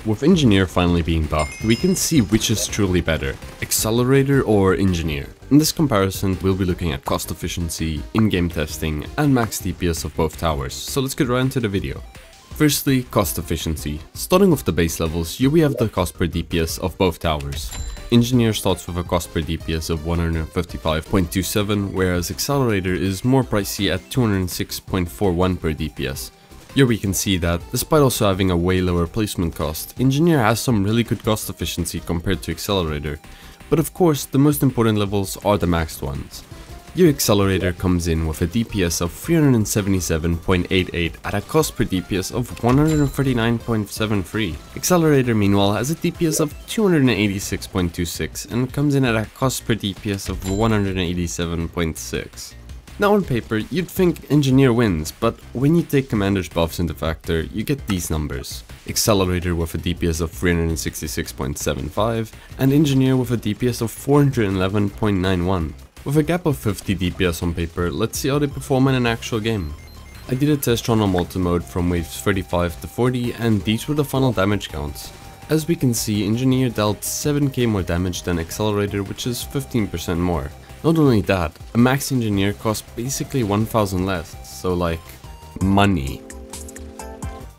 With Engineer finally being buffed, we can see which is truly better, Accelerator or Engineer. In this comparison, we'll be looking at cost efficiency, in-game testing, and max DPS of both towers, so let's get right into the video. Firstly, cost efficiency. Starting with the base levels, here we have the cost per DPS of both towers. Engineer starts with a cost per DPS of 155.27, whereas Accelerator is more pricey at 206.41 per DPS. Here we can see that, despite also having a way lower placement cost, Engineer has some really good cost efficiency compared to Accelerator. But of course, the most important levels are the maxed ones. Here Accelerator comes in with a DPS of 377.88 at a cost per DPS of 139.73. Accelerator meanwhile has a DPS of 286.26 and comes in at a cost per DPS of 187.6. Now on paper, you'd think Engineer wins, but when you take Commander's buffs into factor, you get these numbers. Accelerator with a DPS of 366.75, and Engineer with a DPS of 411.91. With a gap of 50 DPS on paper, let's see how they perform in an actual game. I did a test run on multi-mode from waves 35 to 40, and these were the final damage counts. As we can see, Engineer dealt 7k more damage than Accelerator, which is 15% more. Not only that, a max Engineer costs basically 1000 less, so like, money.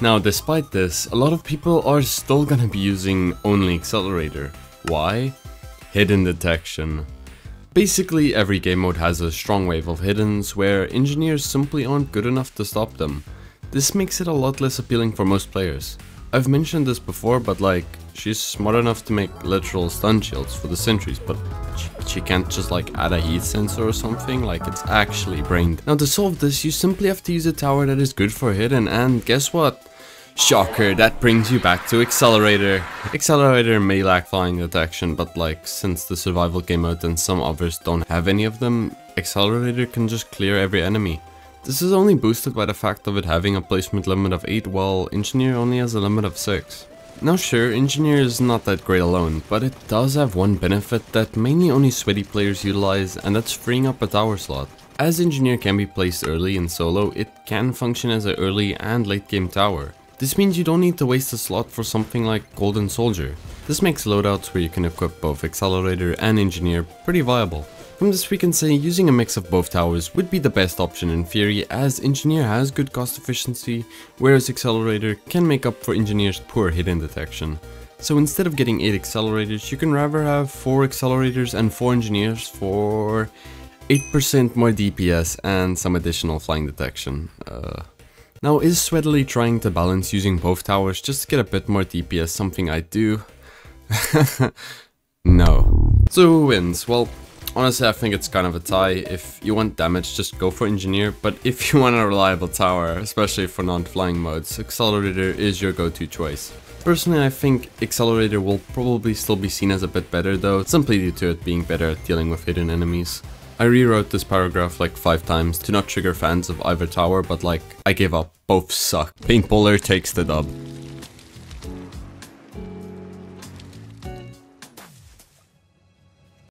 Now despite this, a lot of people are still gonna be using only Accelerator. Why? Hidden detection. Basically every game mode has a strong wave of hiddens where Engineers simply aren't good enough to stop them. This makes it a lot less appealing for most players. I've mentioned this before, but like, she's smart enough to make literal stun shields for the sentries, but she can't just like add a heat sensor or something, like it's actually brained. Now to solve this, you simply have to use a tower that is good for hidden, and guess what? Shocker, that brings you back to Accelerator. Accelerator may lack flying detection, but like, since the survival game mode and some others don't have any of them, Accelerator can just clear every enemy. This is only boosted by the fact of it having a placement limit of 8, while Engineer only has a limit of 6. Now sure, Engineer is not that great alone, but it does have one benefit that mainly only sweaty players utilize, and that's freeing up a tower slot. As Engineer can be placed early in solo, it can function as an early and late game tower. This means you don't need to waste a slot for something like Golden Soldier. This makes loadouts where you can equip both Accelerator and Engineer pretty viable. From this we can say using a mix of both towers would be the best option in theory, as Engineer has good cost efficiency, whereas Accelerator can make up for Engineer's poor hidden detection. So instead of getting 8 Accelerators, you can rather have 4 Accelerators and 4 Engineers for 8% more DPS and some additional flying detection. Now is sweatily trying to balance using both towers just to get a bit more DPS something I do? No. So who wins? Well, honestly, I think it's kind of a tie. If you want damage, just go for Engineer, but if you want a reliable tower, especially for non-flying modes, Accelerator is your go-to choice. Personally, I think Accelerator will probably still be seen as a bit better though, simply due to it being better at dealing with hidden enemies. I rewrote this paragraph like 5 times to not trigger fans of either tower, but like, I gave up. Both suck. Paintballer takes the dub.